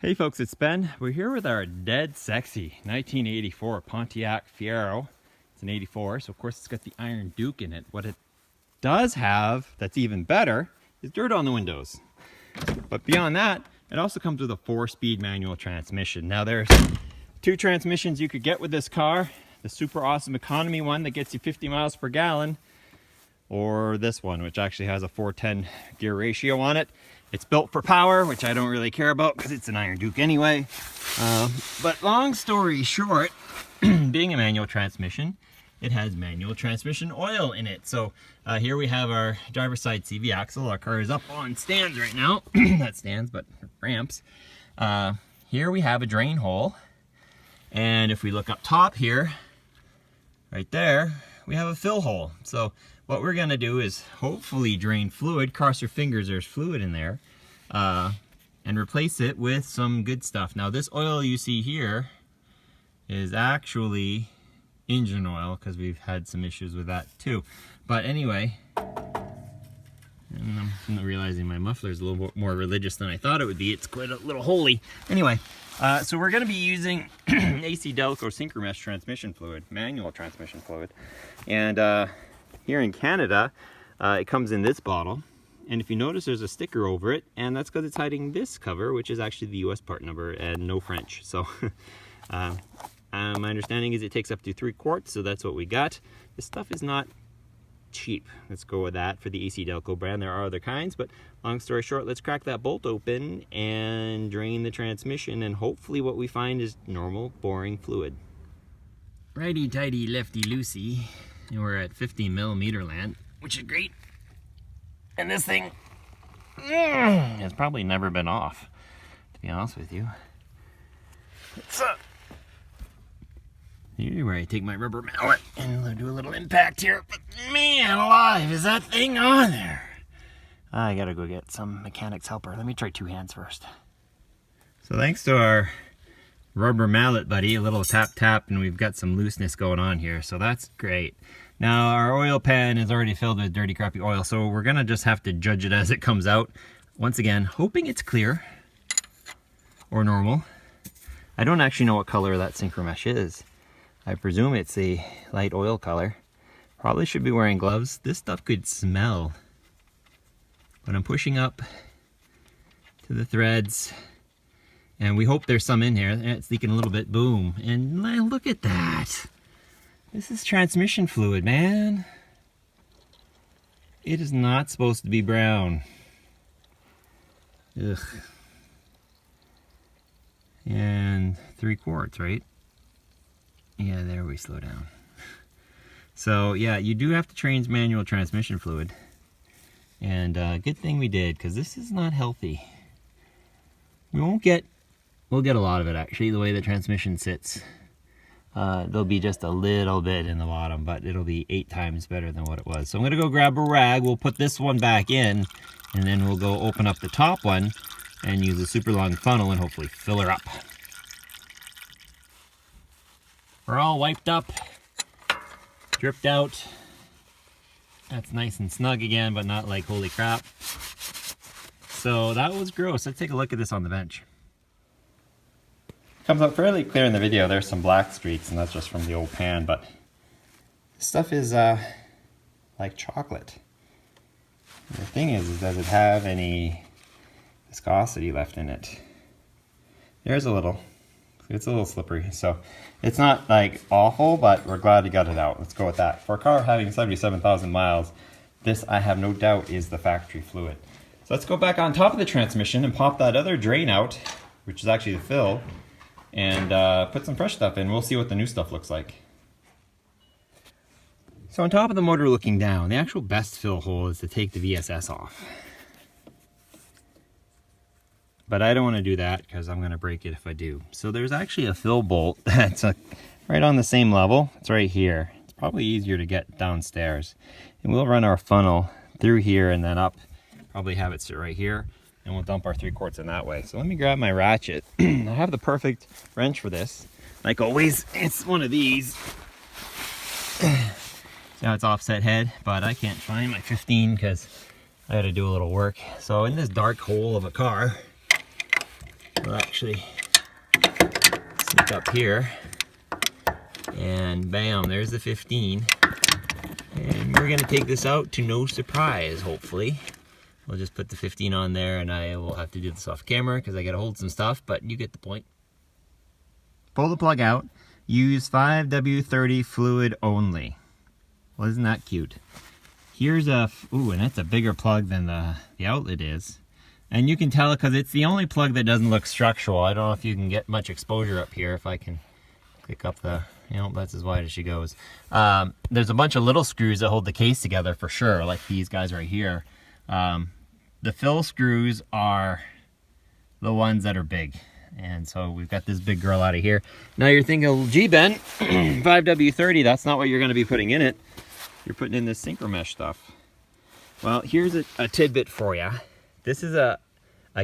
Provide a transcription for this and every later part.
Hey folks, it's Ben. We're here with our dead sexy 1984 Pontiac Fiero. It's an 84, so of course it's got the Iron Duke in it. What it does have that's even better is dirt on the windows. But beyond that, it also comes with a 4-speed manual transmission. Now there's 2 transmissions you could get with this car. The super awesome economy one that gets you 50 miles per gallon, or this one, which actually has a 4:10 gear ratio on it. It's built for power, which I don't really care about because it's an Iron Duke anyway. But long story short, being a manual transmission, it has manual transmission oil in it. So here we have our driver's side CV axle. Our car is up on stands right now. Not stands, but ramps. Here we have a drain hole. And if we look up top here, right there, we have a fill hole. So what we're gonna do is hopefully drain fluid, cross your fingers there's fluid in there, and replace it with some good stuff. Now this oil you see here is actually engine oil because we've had some issues with that too. But anyway, and I'm realizing my muffler is a little bit more religious than I thought it would be. It's quite a little holy. Anyway, so we're gonna be using AC Delco Synchromesh transmission fluid, manual transmission fluid. And here in Canada, it comes in this bottle, and if you notice there's a sticker over it, and that's because it's hiding this cover, which is actually the US part number and no French. So my understanding is it takes up to 3 quarts, so that's what we got. This stuff is not cheap. Let's go with that for the AC Delco brand. There are other kinds, but long story short, let's crack that bolt open and drain the transmission, and hopefully what we find is normal, boring fluid. Righty tighty, lefty loosey. And we're at 15 millimeter land, which is great. And this thing has probably never been off, to be honest with you. It's here's where I take my rubber mallet and do a little impact here. But man alive, is that thing on there? I gotta go get some mechanic's helper. Let me try 2 hands first. So thanks to our rubber mallet buddy, a little tap tap, and we've got some looseness going on here, so that's great. Now our oil pan is already filled with dirty crappy oil, so we're gonna just have to judge it as it comes out. Once again, hoping it's clear or normal. I don't actually know what color that Synchromesh is. I presume it's a light oil color. Probably should be wearing gloves. This stuff could smell. But I'm pushing up to the threads, and we hope there's some in here. It's leaking a little bit, boom. And look at that. This is transmission fluid, man. It is not supposed to be brown. Ugh. And 3 quarts, right? Yeah, there we slow down. So yeah, you do have to change manual transmission fluid. And good thing we did, because this is not healthy. We'll get a lot of it actually, the way the transmission sits. There'll be just a little bit in the bottom, but it'll be 8 times better than what it was. So I'm gonna go grab a rag, we'll put this one back in, and then we'll go open up the top one and use a super long funnel and hopefully fill her up. We're all wiped up, dripped out. That's nice and snug again, but not like holy crap. So that was gross. Let's take a look at this on the bench. Comes out fairly clear in the video. There's some black streaks, and that's just from the old pan, but this stuff is like chocolate. And the thing is, does it have any viscosity left in it? There's a little. It's a little slippery, so it's not like awful, but we're glad we got it out. Let's go with that. For a car having 77,000 miles, this, I have no doubt, is the factory fluid. So let's go back on top of the transmission and pop that other drain out, which is actually the fill, and put some fresh stuff in. We'll see what the new stuff looks like. So on top of the motor looking down, the actual best fill hole is to take the VSS off. But I don't want to do that because I'm going to break it if I do. So there's actually a fill bolt that's right on the same level. It's right here. It's probably easier to get downstairs. And we'll run our funnel through here and then up. Probably have it sit right here. And we'll dump our 3 quarts in that way. So let me grab my ratchet. I have the perfect wrench for this. Like always, it's one of these. So it's offset head, but I can't find my 15 because I had to do a little work. So in this dark hole of a car, we'll actually sneak up here, and bam, there's the 15. And we're gonna take this out to no surprise, hopefully. We'll just put the 15 on there, and I will have to do this off camera because I gotta hold some stuff, but you get the point. Pull the plug out. Use 5W30 fluid only. Well, isn't that cute? Here's a, ooh, and that's a bigger plug than the outlet is. And you can tell because it's the only plug that doesn't look structural. I don't know if you can get much exposure up here. If I can click up the, you know, that's as wide as she goes. There's a bunch of little screws that hold the case together for sure, like these guys right here. The fill screws are the ones that are big. And so we've got this big girl out of here. Now you're thinking, well, gee, Ben, 5W30, that's not what you're going to be putting in it. You're putting in this Synchromesh stuff. Well, here's a tidbit for you. This is a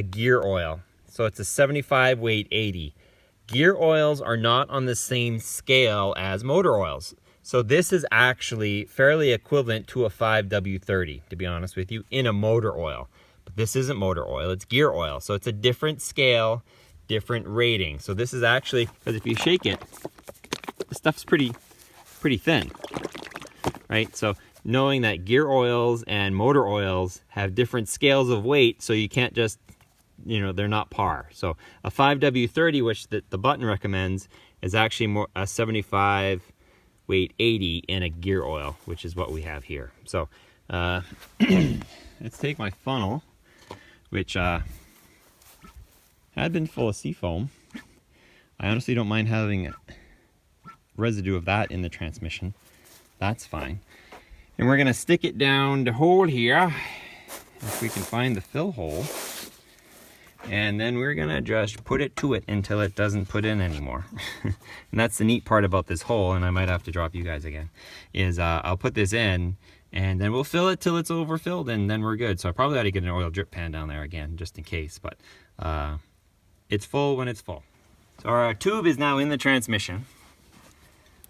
gear oil. So it's a 75 weight 80. Gear oils are not on the same scale as motor oils. So this is actually fairly equivalent to a 5W30, to be honest with you, in a motor oil. But this isn't motor oil, it's gear oil. So it's a different scale, different rating. So this is actually, because if you shake it, the stuff's pretty thin, right? So knowing that gear oils and motor oils have different scales of weight, so you can't just, you know, they're not par. So a 5W30, which the button recommends, is actually more a 75 weight 80 in a gear oil, which is what we have here. So let's take my funnel, which had been full of seafoam. I honestly don't mind having residue of that in the transmission. That's fine. And we're gonna stick it down the hole here, if we can find the fill hole. And then we're gonna just put it to it until it doesn't put in anymore. And that's the neat part about this hole, and I might have to drop you guys again, is I'll put this in, and then we'll fill it till it's overfilled, and then we're good. So I probably ought to get an oil drip pan down there again, just in case, but it's full when it's full. So our tube is now in the transmission,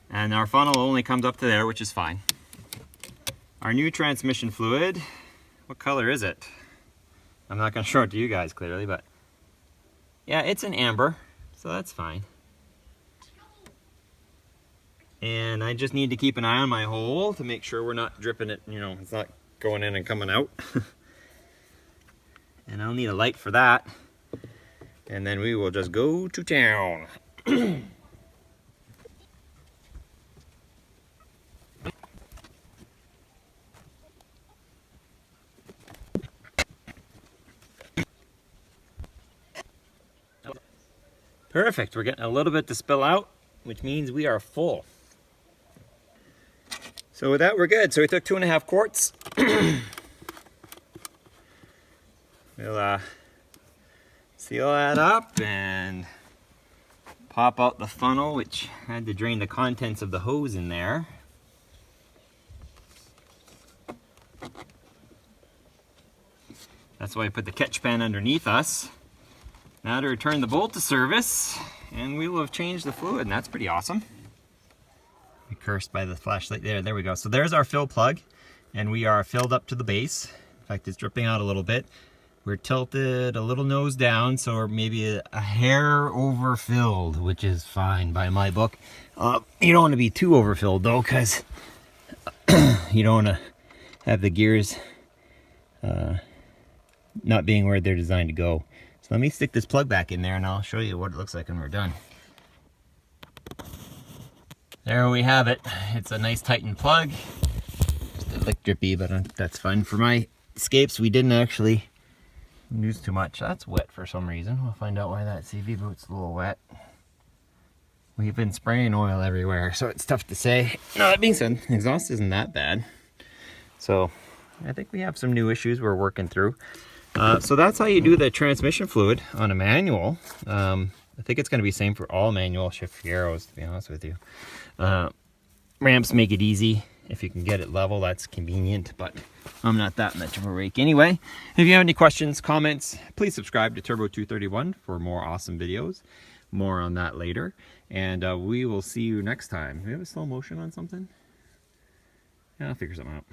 and our funnel only comes up to there, which is fine. Our new transmission fluid, what color is it? I'm not going to show it to you guys clearly, but yeah, it's an amber, so that's fine. And I just need to keep an eye on my hole to make sure we're not dripping it, you know, it's not going in and coming out. And I'll need a light for that. And then we will just go to town. Perfect, we're getting a little bit to spill out, which means we are full. So with that, we're good. So we took 2.5 quarts. We'll seal that up and pop out the funnel, which had to drain the contents of the hose in there. That's why I put the catch pan underneath us. Now to return the bolt to service, and we will have changed the fluid, and that's pretty awesome. I'm cursed by the flashlight there. There we go. So there's our fill plug, and we are filled up to the base. In fact, it's dripping out a little bit. We're tilted a little nose down, so we're maybe a hair overfilled, which is fine by my book. You don't want to be too overfilled though, because you don't want to have the gears not being where they're designed to go. So let me stick this plug back in there, and I'll show you what it looks like when we're done. There we have it. It's a nice tightened plug. Just a lick drippy, but that's fine. For my escapes, we didn't actually use too much. That's wet for some reason. We'll find out why that CV boot's a little wet. We've been spraying oil everywhere, so it's tough to say. No, that being said, exhaust isn't that bad. So I think we have some new issues we're working through. So that's how you do the transmission fluid on a manual. I think it's going to be the same for all manual shift Fieros, to be honest with you. Ramps make it easy. If you can get it level, that's convenient, but I'm not that much of a rake anyway. If you have any questions, comments, please subscribe to Turbo 231 for more awesome videos. More on that later. And we will see you next time. Do we have a slow motion on something? Yeah, I'll figure something out.